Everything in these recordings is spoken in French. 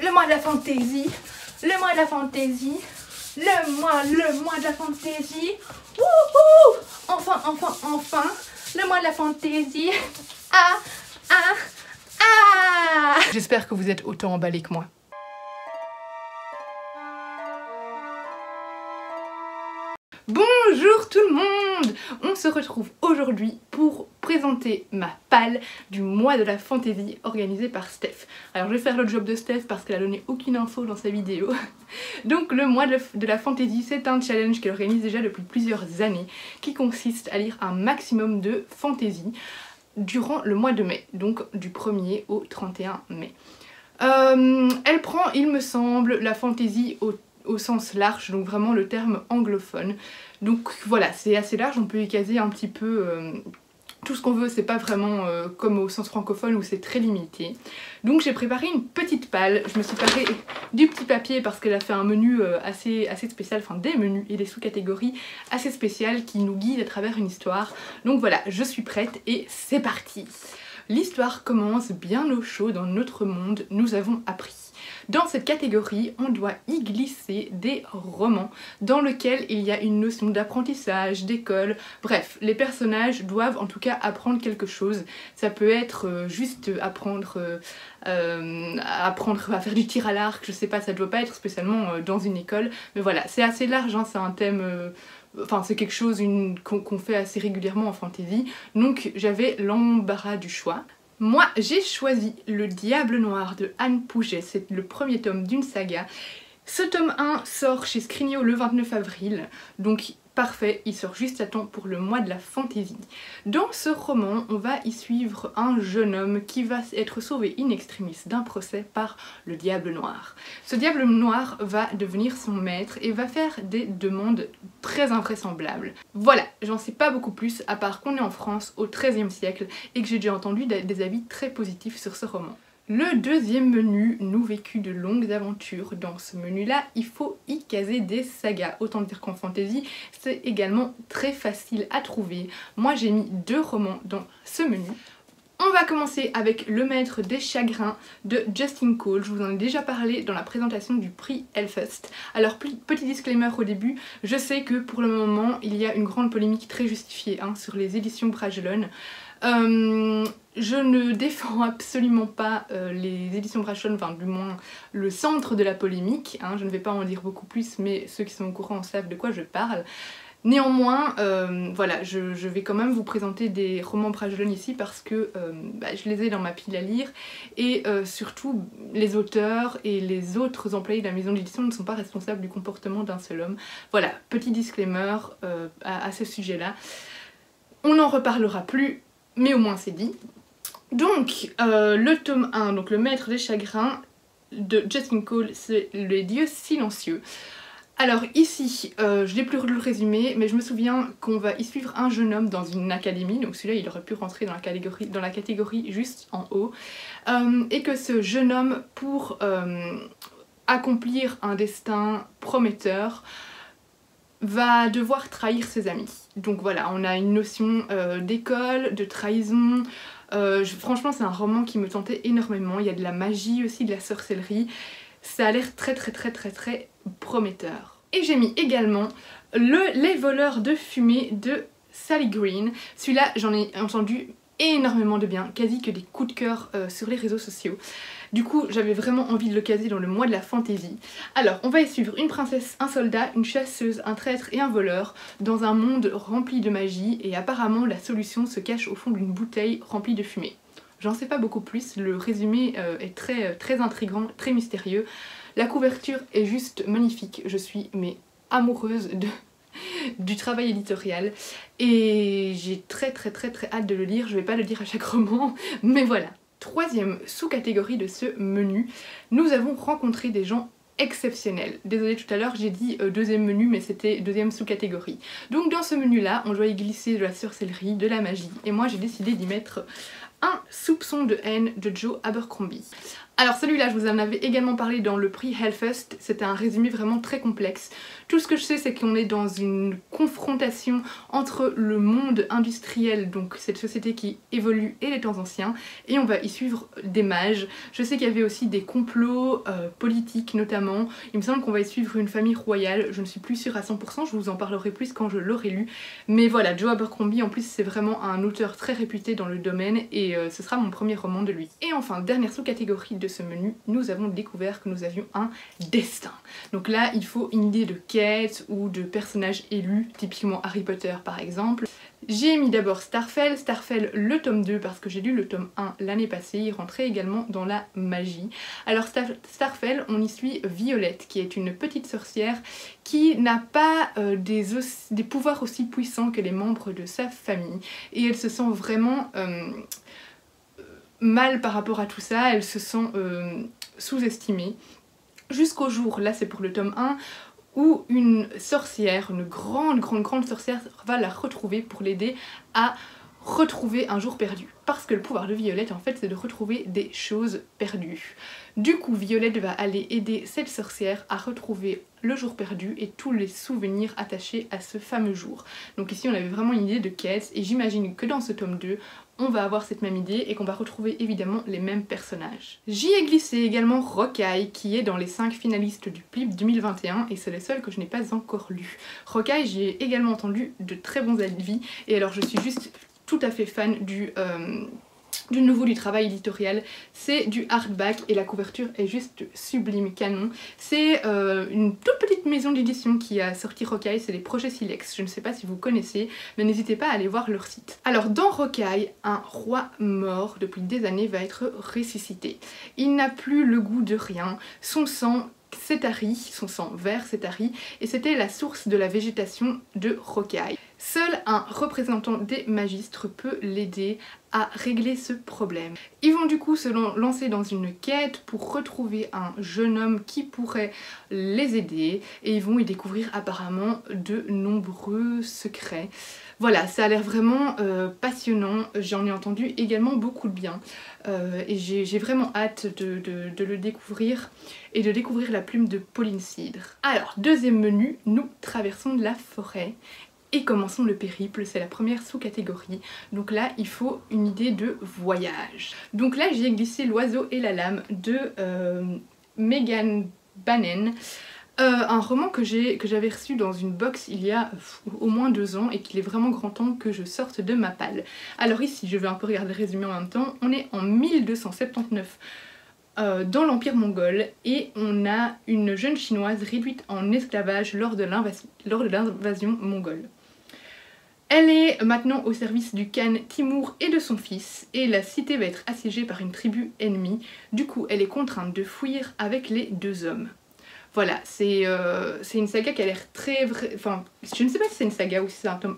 le mois de la fantaisie, le mois de la fantaisie, le mois de la fantaisie. Wouhou! Enfin, le mois de la fantaisie. Ah, ah, ah! J'espère que vous êtes autant emballés que moi. Bonjour tout le monde! On se retrouve aujourd'hui pour présenter ma palle du mois de la fantaisie organisée par Steph. Alors je vais faire le job de Steph parce qu'elle a donné aucune info dans sa vidéo. Donc le mois de la fantaisie, c'est un challenge qu'elle organise déjà depuis plusieurs années qui consiste à lire un maximum de fantaisie durant le mois de mai, donc du 1er au 31 mai. Elle prend, il me semble, la fantaisie au sens large, donc vraiment le terme anglophone. Donc voilà, c'est assez large, on peut y caser un petit peu tout ce qu'on veut, c'est pas vraiment comme au sens francophone où c'est très limité. Donc j'ai préparé une petite palle, je me suis préparé du petit papier parce qu'elle a fait un menu assez spécial, enfin des menus et des sous-catégories assez spéciales qui nous guident à travers une histoire. Donc voilà, je suis prête et c'est parti. L'histoire commence bien au chaud dans notre monde, nous avons appris. Dans cette catégorie, on doit y glisser des romans dans lesquels il y a une notion d'apprentissage, d'école, bref, les personnages doivent en tout cas apprendre quelque chose. Ça peut être juste apprendre à faire du tir à l'arc, je sais pas, ça doit pas être spécialement dans une école, mais voilà, c'est assez large, hein, c'est un thème... Enfin, c'est quelque chose qu'on fait assez régulièrement en fantasy, donc j'avais l'embarras du choix. Moi, j'ai choisi Le Diable Noir de Anne Pouget, c'est le premier tome d'une saga. Ce tome 1 sort chez Scrigno le 29 avril, donc parfait, il sort juste à temps pour le mois de la fantaisie. Dans ce roman, on va y suivre un jeune homme qui va être sauvé in extremis d'un procès par le Diable Noir. Ce Diable Noir va devenir son maître et va faire des demandes très invraisemblables. Voilà, j'en sais pas beaucoup plus, à part qu'on est en France au XIIIe siècle et que j'ai déjà entendu des avis très positifs sur ce roman. Le deuxième menu nous vécut de longues aventures. Dans ce menu-là, il faut y caser des sagas. Autant dire qu'en fantasy, c'est également très facile à trouver. Moi, j'ai mis 2 romans dans ce menu. On va commencer avec Le Maître des Chagrins de Justin Cole. Je vous en ai déjà parlé dans la présentation du prix Hellfest. Alors, petit disclaimer au début, je sais que pour le moment, il y a une grande polémique très justifiée sur les éditions Brajlon. Je ne défends absolument pas les éditions Brajlon, enfin du moins le centre de la polémique, je ne vais pas en dire beaucoup plus, mais ceux qui sont au courant savent de quoi je parle. Néanmoins, voilà, je vais quand même vous présenter des romans Brajlon ici parce que je les ai dans ma pile à lire et surtout les auteurs et les autres employés de la maison d'édition ne sont pas responsables du comportement d'un seul homme. Voilà, petit disclaimer à ce sujet-là. On n'en reparlera plus, mais au moins c'est dit. Donc, le tome 1, donc Le Maître des Chagrins de Justin Cole, c'est Les Dieux Silencieux. Alors ici, je n'ai plus le résumé, mais je me souviens qu'on va y suivre un jeune homme dans une académie, donc celui-là il aurait pu rentrer dans la catégorie juste en haut, et que ce jeune homme, pour accomplir un destin prometteur, va devoir trahir ses amis. Donc voilà, on a une notion d'école, de trahison. Franchement, c'est un roman qui me tentait énormément. Il y a de la magie aussi, de la sorcellerie. Ça a l'air très prometteur. Et j'ai mis également Les Voleurs de Fumée de Sally Green. Celui-là, j'en ai entendu énormément de bien, quasi que des coups de cœur sur les réseaux sociaux. Du coup, j'avais vraiment envie de le caser dans le mois de la fantaisie. Alors, on va y suivre une princesse, un soldat, une chasseuse, un traître et un voleur dans un monde rempli de magie et apparemment la solution se cache au fond d'une bouteille remplie de fumée. J'en sais pas beaucoup plus, le résumé est très intriguant, très mystérieux. La couverture est juste magnifique, je suis amoureuse du travail éditorial et j'ai très hâte de le lire. Je vais pas le dire à chaque roman, mais voilà. Troisième sous-catégorie de ce menu, nous avons rencontré des gens exceptionnels. Désolée, tout à l'heure j'ai dit deuxième menu, mais c'était deuxième sous-catégorie. Donc dans ce menu-là, on doit y glisser de la sorcellerie, de la magie, et moi j'ai décidé d'y mettre Un soupçon de haine de Joe Abercrombie. Alors celui-là, je vous en avais également parlé dans le prix Hellfest, c'était un résumé vraiment très complexe. Tout ce que je sais, c'est qu'on est dans une confrontation entre le monde industriel, donc cette société qui évolue, et les temps anciens, et on va y suivre des mages. Je sais qu'il y avait aussi des complots politiques notamment, il me semble qu'on va y suivre une famille royale, je ne suis plus sûre à 100%, je vous en parlerai plus quand je l'aurai lu. Mais voilà, Joe Abercrombie, en plus c'est vraiment un auteur très réputé dans le domaine, et ce sera mon premier roman de lui. Et enfin, dernière sous-catégorie de ce menu, nous avons découvert que nous avions un destin. Donc là, il faut une idée de quête ou de personnages élus, typiquement Harry Potter par exemple. J'ai mis d'abord Starfell le tome 2 parce que j'ai lu le tome 1 l'année passée, il rentrait également dans la magie. Alors Starfell, on y suit Violette qui est une petite sorcière qui n'a pas des pouvoirs aussi puissants que les membres de sa famille et elle se sent vraiment mal par rapport à tout ça, elle se sent sous-estimée. Jusqu'au jour, là c'est pour le tome 1, où une sorcière, une grande sorcière va la retrouver pour l'aider à retrouver un jour perdu. Parce que le pouvoir de Violette en fait c'est de retrouver des choses perdues. Du coup Violette va aller aider cette sorcière à retrouver le jour perdu et tous les souvenirs attachés à ce fameux jour. Donc ici on avait vraiment une idée de quête et j'imagine que dans ce tome 2 on va avoir cette même idée et qu'on va retrouver évidemment les mêmes personnages. J'y ai glissé également Rocaille qui est dans les 5 finalistes du PLIB 2021 et c'est le seul que je n'ai pas encore lu. Rocaille, j'y ai également entendu de très bons avis et alors je suis juste tout à fait fan du nouveau du travail éditorial. C'est du hardback et la couverture est juste sublime, canon. C'est une toute petite maison d'édition qui a sorti Rocaille, c'est les Projets Silex, je ne sais pas si vous connaissez, mais n'hésitez pas à aller voir leur site. Alors dans Rocaille, un roi mort depuis des années va être ressuscité. Il n'a plus le goût de rien, son sang s'est tari, son sang vert s'est tari, et c'était la source de la végétation de Rocaille. Seul un représentant des magistres peut l'aider à régler ce problème. Ils vont du coup se lancer dans une quête pour retrouver un jeune homme qui pourrait les aider et ils vont y découvrir apparemment de nombreux secrets. Voilà, ça a l'air vraiment passionnant, j'en ai entendu également beaucoup de bien et j'ai vraiment hâte de le découvrir et de découvrir la plume de Pauline Cidre. Alors, deuxième menu, nous traversons la forêt. Et commençons le périple, c'est la première sous-catégorie. Donc là, il faut une idée de voyage. Donc là, j'y ai glissé L'Oiseau et la Lame de Megan Bannon. Un roman que j'avais reçu dans une box il y a au moins 2 ans et qu'il est vraiment grand temps que je sorte de ma palle. Alors ici, je vais un peu regarder le résumé en même temps, on est en 1279 dans l'Empire mongol et on a une jeune chinoise réduite en esclavage lors de l'invasion mongole. Elle est maintenant au service du khan Timur et de son fils et la cité va être assiégée par une tribu ennemie. Du coup, elle est contrainte de fuir avec les 2 hommes. Voilà, c'est une saga qui a l'air très vraie. Enfin, je ne sais pas si c'est une saga ou si c'est un tome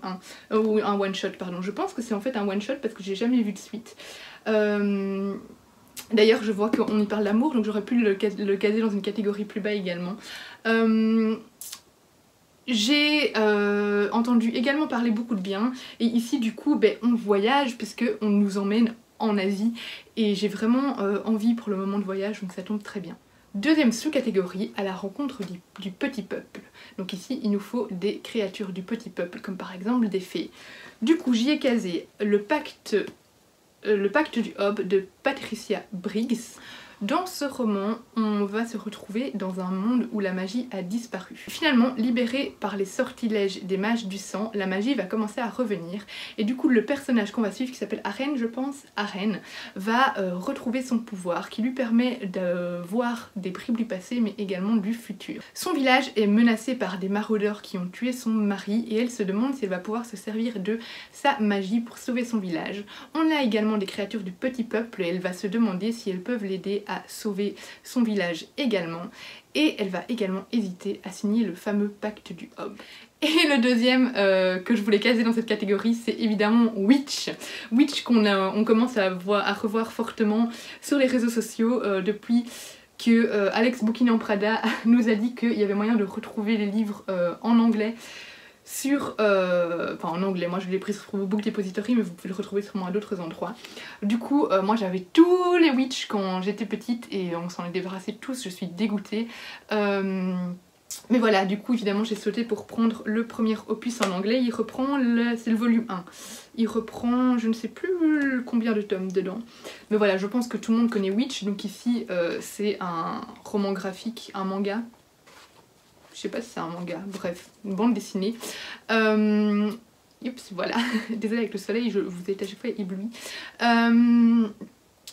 1 ou un one-shot, pardon. Je pense que c'est en fait un one-shot parce que j'ai jamais vu de suite. D'ailleurs, je vois qu'on y parle d'amour, donc j'aurais pu le caser dans une catégorie plus bas également. J'ai entendu également parler beaucoup de bien et ici du coup on voyage puisque on nous emmène en Asie et j'ai vraiment envie pour le moment de voyage donc ça tombe très bien. Deuxième sous-catégorie, à la rencontre du petit peuple. Donc ici il nous faut des créatures du petit peuple comme par exemple des fées. Du coup j'y ai casé le pacte du Hob de Patricia Briggs. Dans ce roman, on va se retrouver dans un monde où la magie a disparu. Finalement, libérée par les sortilèges des mages du sang, la magie va commencer à revenir et du coup le personnage qu'on va suivre, qui s'appelle Aren, je pense, Aren, va retrouver son pouvoir qui lui permet de voir des bribes du passé mais également du futur. Son village est menacé par des maraudeurs qui ont tué son mari et elle se demande si elle va pouvoir se servir de sa magie pour sauver son village. On a également des créatures du petit peuple et elle va se demander si elles peuvent l'aider à sauver son village également et elle va également hésiter à signer le fameux pacte du Hob. Et le deuxième que je voulais caser dans cette catégorie, c'est évidemment Witch. Witch qu'on commence à revoir fortement sur les réseaux sociaux depuis que Alex Boukinan Prada nous a dit qu'il y avait moyen de retrouver les livres en anglais sur, enfin en anglais, moi je l'ai pris sur Book Depository, mais vous pouvez le retrouver sûrement à d'autres endroits. Du coup, moi j'avais tous les Witch quand j'étais petite et on s'en est débarrassé tous, je suis dégoûtée. Mais voilà, du coup évidemment j'ai sauté pour prendre le premier opus en anglais. Il reprend, c'est le volume 1. Il reprend, je ne sais plus combien de tomes dedans. Mais voilà, je pense que tout le monde connaît Witch. Donc ici c'est un roman graphique, un manga. Je sais pas si c'est un manga, bref, une bande dessinée. Oups, voilà, désolée avec le soleil, vous êtes à chaque fois ébloui.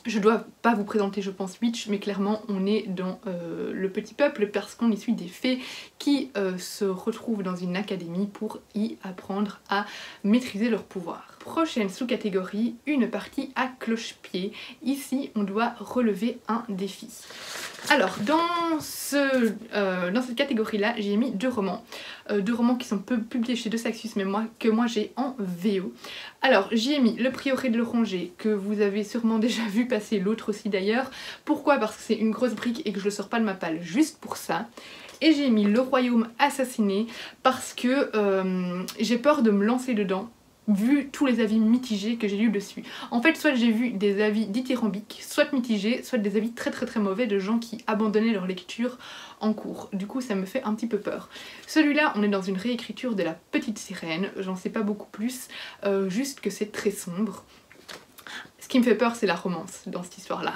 Je dois pas vous présenter, je pense, Witch, mais clairement on est dans le petit peuple parce qu'on y suit des fées qui se retrouvent dans une académie pour y apprendre à maîtriser leur pouvoir. Prochaine sous-catégorie, une partie à cloche-pied. Ici, on doit relever un défi. Alors, dans cette catégorie-là, j'ai mis deux romans qui sont publiés chez De Saxus, mais que moi j'ai en VO. Alors, j'y ai mis Le Prieuré de l'Oranger, que vous avez sûrement déjà vu passer, l'autre aussi d'ailleurs. Pourquoi? Parce que c'est une grosse brique et que je le sors pas de ma palle juste pour ça. Et j'ai mis Le Royaume assassiné, parce que j'ai peur de me lancer dedans, vu tous les avis mitigés que j'ai lus dessus. En fait, soit j'ai vu des avis dithyrambiques, soit mitigés, soit des avis très mauvais de gens qui abandonnaient leur lecture en cours. Du coup, ça me fait un petit peu peur. Celui-là, on est dans une réécriture de La Petite Sirène, j'en sais pas beaucoup plus, juste que c'est très sombre. Ce qui me fait peur, c'est la romance dans cette histoire-là.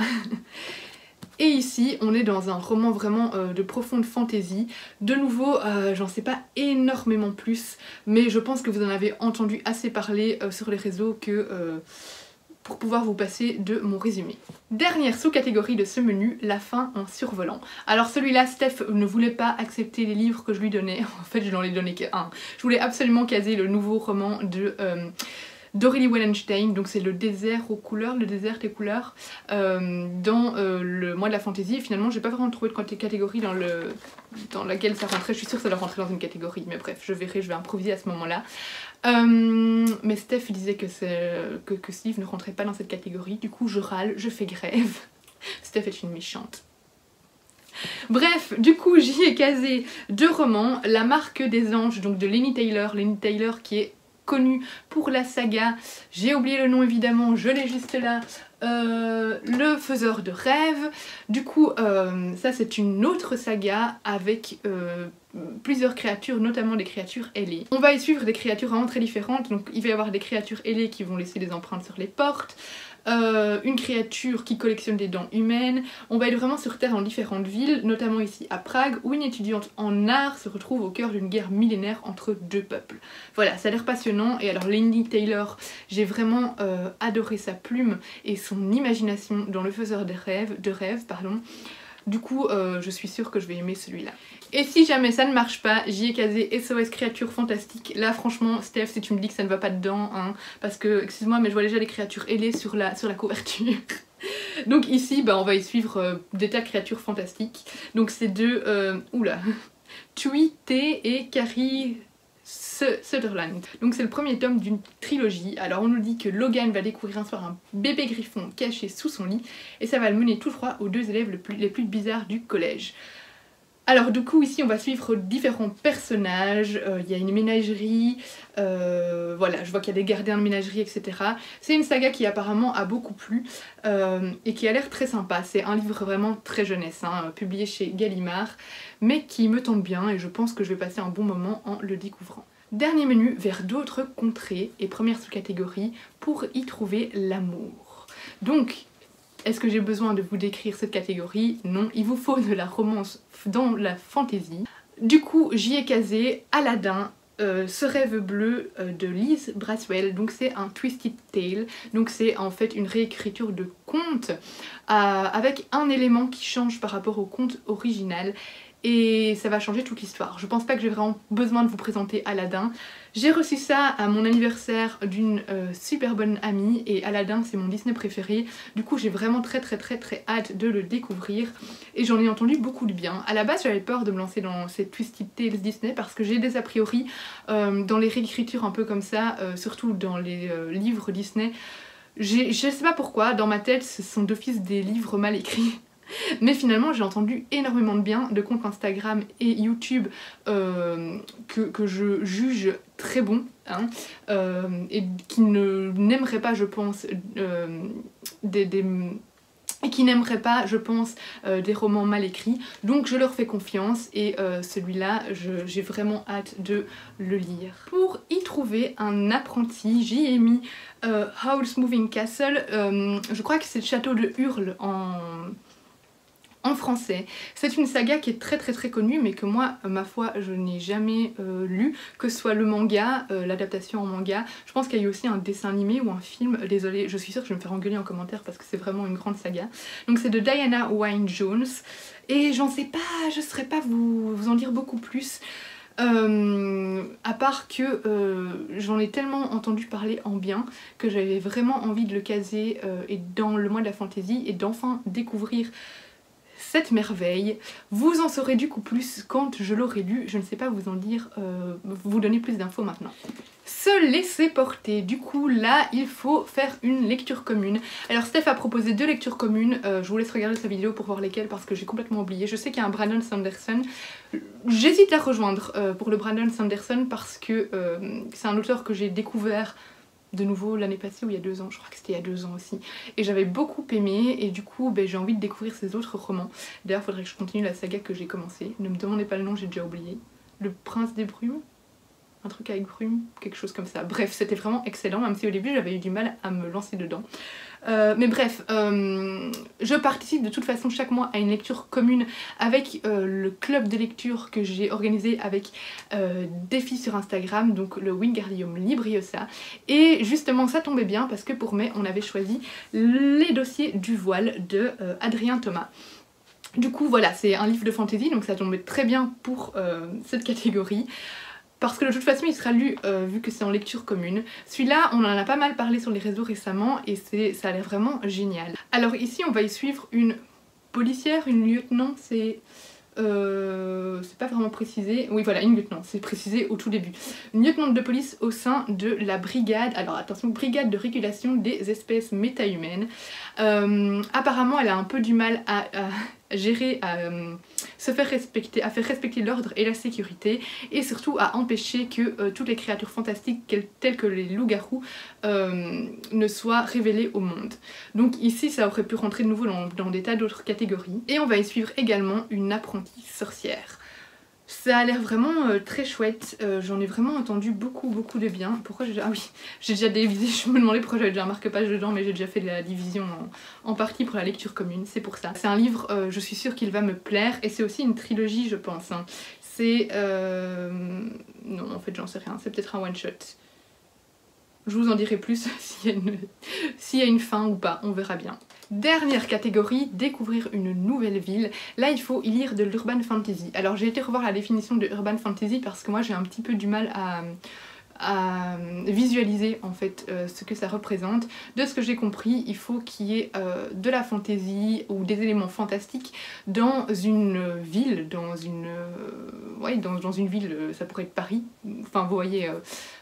Et ici, on est dans un roman vraiment de profonde fantaisie. De nouveau, j'en sais pas énormément plus, mais je pense que vous en avez entendu assez parler sur les réseaux pour pouvoir vous passer de mon résumé. Dernière sous-catégorie de ce menu, la fin en survolant. Alors celui-là, Steph ne voulait pas accepter les livres que je lui donnais. En fait, je n'en ai donné qu'un. Je voulais absolument caser le nouveau roman de... d'Aurélie Wallenstein, donc c'est Le désert aux couleurs, Le désert des couleurs, dans le mois de la fantaisie. Et finalement, j'ai pas vraiment trouvé de catégorie dans laquelle ça rentrait. Je suis sûre que ça doit rentrer dans une catégorie, mais bref, je verrai, je vais improviser à ce moment-là. Mais Steph disait que ce livre ne rentrait pas dans cette catégorie, du coup je râle, je fais grève. Steph est une méchante. Bref, du coup j'y ai casé deux romans, La Marque des Anges, donc de Laini Taylor qui est connue pour la saga, j'ai oublié le nom évidemment, je l'ai juste là, Le Faiseur de Rêves. Du coup ça c'est une autre saga avec plusieurs créatures, notamment des créatures ailées. On va y suivre des créatures vraiment très différentes, donc il va y avoir des créatures ailées qui vont laisser des empreintes sur les portes, une créature qui collectionne des dents humaines. On va être vraiment sur Terre dans différentes villes, notamment ici à Prague, où une étudiante en art se retrouve au cœur d'une guerre millénaire entre deux peuples. Voilà, ça a l'air passionnant. Et alors Laini Taylor, j'ai vraiment adoré sa plume et son imagination dans Le Faiseur de rêves. Du coup, je suis sûre que je vais aimer celui-là. Et si jamais ça ne marche pas, j'y ai casé SOS Créatures Fantastiques. Là, franchement, Steph, si tu me dis que ça ne va pas dedans, hein, parce que, excuse-moi, mais je vois déjà les créatures ailées sur la couverture. Donc ici, bah, on va y suivre des tas de créatures fantastiques. Donc c'est deux... oula Tui T et Carrie Sutherland. Donc c'est le premier tome d'une trilogie. Alors on nous dit que Logan va découvrir un soir un bébé griffon caché sous son lit et ça va le mener tout droit aux deux élèves les plus bizarres du collège. Alors du coup ici on va suivre différents personnages, il y a une ménagerie, voilà, je vois qu'il y a des gardiens de ménagerie, etc. C'est une saga qui apparemment a beaucoup plu et qui a l'air très sympa. C'est un livre vraiment très jeunesse, hein, publié chez Gallimard, mais qui me tente bien et je pense que je vais passer un bon moment en le découvrant. Dernier menu, vers d'autres contrées et première sous-catégorie pour y trouver l'amour. Donc, est-ce que j'ai besoin de vous décrire cette catégorie? Non, il vous faut de la romance dans la fantaisie. Du coup, j'y ai casé Aladdin, Ce rêve bleu de Liz Braswell. Donc c'est un Twisted Tale, donc c'est en fait une réécriture de conte avec un élément qui change par rapport au conte original. Et ça va changer toute l'histoire. Je pense pas que j'ai vraiment besoin de vous présenter Aladdin. J'ai reçu ça à mon anniversaire d'une super bonne amie et Aladdin c'est mon Disney préféré. Du coup j'ai vraiment très hâte de le découvrir et j'en ai entendu beaucoup de bien. À la base j'avais peur de me lancer dans ces Twisted Tales Disney parce que j'ai des a priori dans les réécritures un peu comme ça, surtout dans les livres Disney. Je sais pas pourquoi, dans ma tête ce sont d'office des livres mal écrits. Mais finalement j'ai entendu énormément de bien de comptes Instagram et YouTube que je juge très bons, hein, et qui n'aimeraient pas, je pense, et qui n'aimeraient pas, je pense, des romans mal écrits. Donc je leur fais confiance et celui-là, j'ai vraiment hâte de le lire. Pour y trouver un apprenti, j'y ai mis Howl's Moving Castle. Je crois que c'est le château de Hurle en français. C'est une saga qui est très connue, mais que moi, ma foi, je n'ai jamais lu, que ce soit le manga, l'adaptation en manga. Je pense qu'il y a eu aussi un dessin animé ou un film, désolée, je suis sûre que je vais me faire engueuler en commentaire parce que c'est vraiment une grande saga. Donc c'est de Diana Wynne Jones, et j'en sais pas, je ne saurais pas vous en dire beaucoup plus. À part que j'en ai tellement entendu parler en bien que j'avais vraiment envie de le caser et dans le mois de la fantasy et d'enfin découvrir cette merveille. Vous en saurez du coup plus quand je l'aurai lu, je ne sais pas vous en dire, vous donner plus d'infos maintenant. Se laisser porter, du coup là il faut faire une lecture commune. Alors Steph a proposé 2 lectures communes, je vous laisse regarder sa vidéo pour voir lesquelles parce que j'ai complètement oublié. Je sais qu'il y a un Brandon Sanderson, j'hésite à rejoindre pour le Brandon Sanderson parce que c'est un auteur que j'ai découvert de nouveau l'année passée ou il y a 2 ans, je crois que c'était il y a 2 ans aussi, et j'avais beaucoup aimé et du coup j'ai envie de découvrir ses autres romans. D'ailleurs faudrait que je continue la saga que j'ai commencé, ne me demandez pas le nom, j'ai déjà oublié. Le Prince des Brumes, un truc avec brume, quelque chose comme ça. Bref, c'était vraiment excellent, même si au début j'avais eu du mal à me lancer dedans. Mais bref, je participe de toute façon chaque mois à une lecture commune avec le club de lecture que j'ai organisé avec des filles sur Instagram, donc le Wingardium Libriosa. Et justement ça tombait bien parce que pour mai on avait choisi les dossiers du voile de Adrien Thomas. Du coup voilà, c'est un livre de fantasy donc ça tombait très bien pour cette catégorie. Parce que de toute façon il sera lu vu que c'est en lecture commune. Celui-là on en a pas mal parlé sur les réseaux récemment et ça a l'air vraiment génial. Alors ici on va y suivre une policière, une lieutenant, c'est pas vraiment précisé. Oui voilà, une lieutenant, c'est précisé au tout début. Une lieutenante de police au sein de la brigade, alors attention, brigade de régulation des espèces méta-humaines. Apparemment elle a un peu du mal à gérer, à se faire respecter, à faire respecter l'ordre et la sécurité, et surtout à empêcher que toutes les créatures fantastiques telles que les loups-garous ne soient révélées au monde. Donc ici ça aurait pu rentrer de nouveau dans des tas d'autres catégories. Et on va y suivre également une apprentie sorcière. Ça a l'air vraiment très chouette, j'en ai vraiment entendu beaucoup de bien. Pourquoi j'ai déjà... Ah oui, j'ai déjà divisé, je me demandais pourquoi j'avais déjà un marque-page dedans, mais j'ai déjà fait de la division en partie pour la lecture commune, c'est pour ça. C'est un livre, je suis sûre qu'il va me plaire, et c'est aussi une trilogie je pense. Hein. C'est... Non en fait j'en sais rien, c'est peut-être un one-shot. Je vous en dirai plus s'il y a une fin ou pas, on verra bien. Dernière catégorie, découvrir une nouvelle ville. Là il faut y lire de l'urban fantasy. Alors j'ai été revoir la définition de urban fantasy parce que moi j'ai un petit peu du mal à visualiser en fait ce que ça représente. De ce que j'ai compris, il faut qu'il y ait de la fantaisie ou des éléments fantastiques dans une ville, dans une ville, ça pourrait être Paris, enfin vous voyez,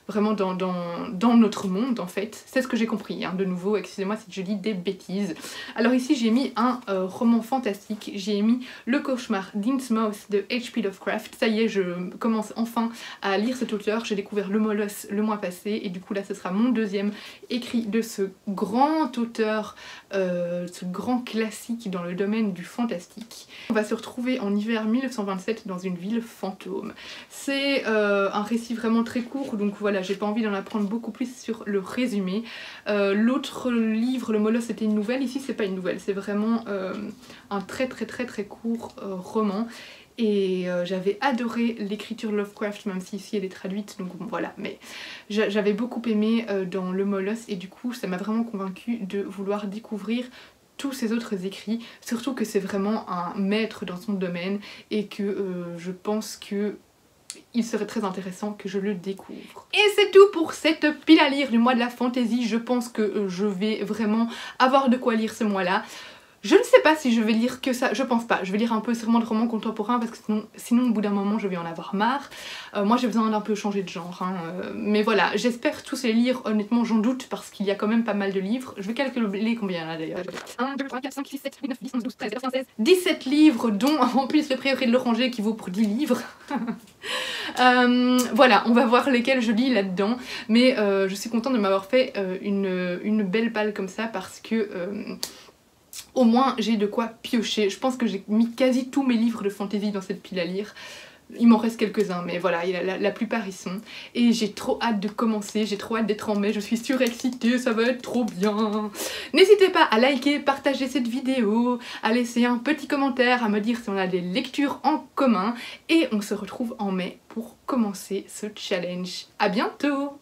vraiment dans notre monde en fait. C'est ce que j'ai compris, hein. De nouveau, excusez-moi si je dis des bêtises. Alors ici j'ai mis un roman fantastique, j'ai mis Le Cauchemar d'Innsmouth de H.P. Lovecraft. Ça y est, je commence enfin à lire cet auteur, j'ai découvert Le Molosse le mois passé et du coup là ce sera mon 2e écrit de ce grand auteur, ce grand classique dans le domaine du fantastique. On va se retrouver en hiver 1927 dans une ville fantôme. C'est un récit vraiment très court, donc voilà, j'ai pas envie d'en apprendre beaucoup plus sur le résumé. L'autre livre, Le Molosse, c'était une nouvelle, ici c'est pas une nouvelle, c'est vraiment un très court roman. Et j'avais adoré l'écriture Lovecraft, même si ici elle est traduite, donc bon, voilà, mais j'avais beaucoup aimé dans Le Molosse et du coup ça m'a vraiment convaincue de vouloir découvrir tous ces autres écrits, surtout que c'est vraiment un maître dans son domaine et que je pense que il serait très intéressant que je le découvre. Et c'est tout pour cette pile à lire du mois de la fantasy. Je pense que je vais vraiment avoir de quoi lire ce mois-là. Je ne sais pas si je vais lire que ça, je pense pas. Je vais lire un peu sûrement de romans contemporains parce que sinon au bout d'un moment je vais en avoir marre. Moi j'ai besoin d'un peu changer de genre, hein. Mais voilà, j'espère tous les lire, honnêtement j'en doute parce qu'il y a quand même pas mal de livres. Je vais calculer combien il y en a d'ailleurs. 1, 2, 3, 4, 5, 6, 7, 8, 9, 10, 11, 12, 13, 14, 15, 16... 17 livres dont en plus le prieuré de l'Oranger qui vaut pour 10 livres. Voilà, on va voir lesquels je lis là-dedans. Mais je suis contente de m'avoir fait une belle palle comme ça parce que... au moins j'ai de quoi piocher. Je pense que j'ai mis quasi tous mes livres de fantasy dans cette pile à lire. Il m'en reste quelques-uns, mais voilà, la plupart y sont. Et j'ai trop hâte de commencer, j'ai trop hâte d'être en mai, je suis surexcitée, ça va être trop bien. N'hésitez pas à liker, partager cette vidéo, à laisser un petit commentaire, à me dire si on a des lectures en commun. Et on se retrouve en mai pour commencer ce challenge. À bientôt!